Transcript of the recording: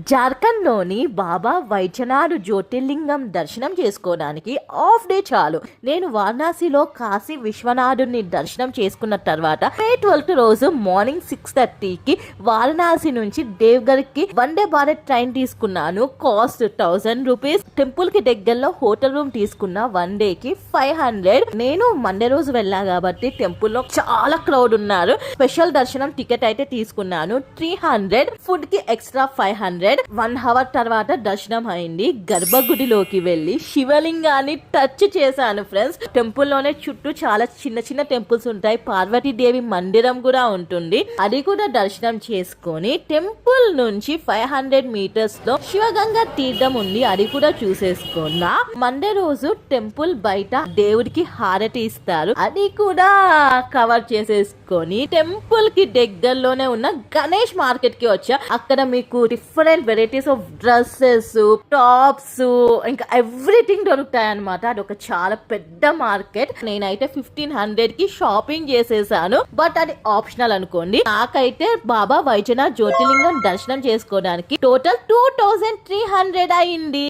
జార్ఖండ్ లోని బాబా వైద్యనాథ్ జ్యోతిర్లింగం దర్శనం చేసుకోవడానికి హాఫ్ డే చాలు. నేను వారణాసిలో కాశీ విశ్వనాథుని దర్శనం చేసుకున్న తర్వాత మే 12 రోజు మార్నింగ్ 6:30కి వారణాసి నుంచి దేవ్గఢ్ కి వందే భారత్ ట్రైన్ తీసుకున్నాను. Cost 1000 rupees. టెంపుల్ కి దగ్గరలో హోటల్ రూమ్ తీసుకున్న వన్ డే కి 500. నేను మండే రోజు వెళ్ళా కాబట్టి టెంపుల్ లో చాలా క్రౌడ్ ఉన్నారు. స్పెషల్ దర్శనం టికెట్ అయితే తీసుకున్నాను 300. ఫుడ్ కి ఎక్స్ట్రా 500. 1 అవర్ తర్వాత దర్శనం అయింది. గర్భగుడిలోకి వెళ్లి శివలింగాన్ని టచ్ చేశాను ఫ్రెండ్స్. టెంపుల్ లోనే చుట్టూ చాలా చిన్న చిన్న టెంపుల్స్ ఉంటాయి. పార్వతీదేవి మందిరం కూడా ఉంటుంది. అది కూడా దర్శనం చేసుకొని టెంపుల్ నుంచి 500 మీటర్స్ లో శివగంగా తీర్థం ఉంది. అది కూడా చూసేసుకున్నా. మండే రోజు టెంపుల్ బయట దేవుడికి హారతి ఇస్తారు. అది కూడా కవర్ చేసేసుకొని టెంపుల్ కి దగ్గరలోనే ఉన్న గణేష్ మార్కెట్ కి వచ్చా. అక్కడ మీకు different varieties of dresses, tops, ఇంకా ఎవ్రీథింగ్ దొరుకుతాయి అనమాట. అది ఒక చాలా పెద్ద మార్కెట్. నేనైతే 1500 కి షాపింగ్ చేసేసాను. బట్ అది ఆప్షనల్ అనుకోండి. నాకైతే బాబా వైద్యనాథ్ జ్యోతిర్లింగం దర్శనం చేసుకోవడానికి టోటల్ 2300 అయింది.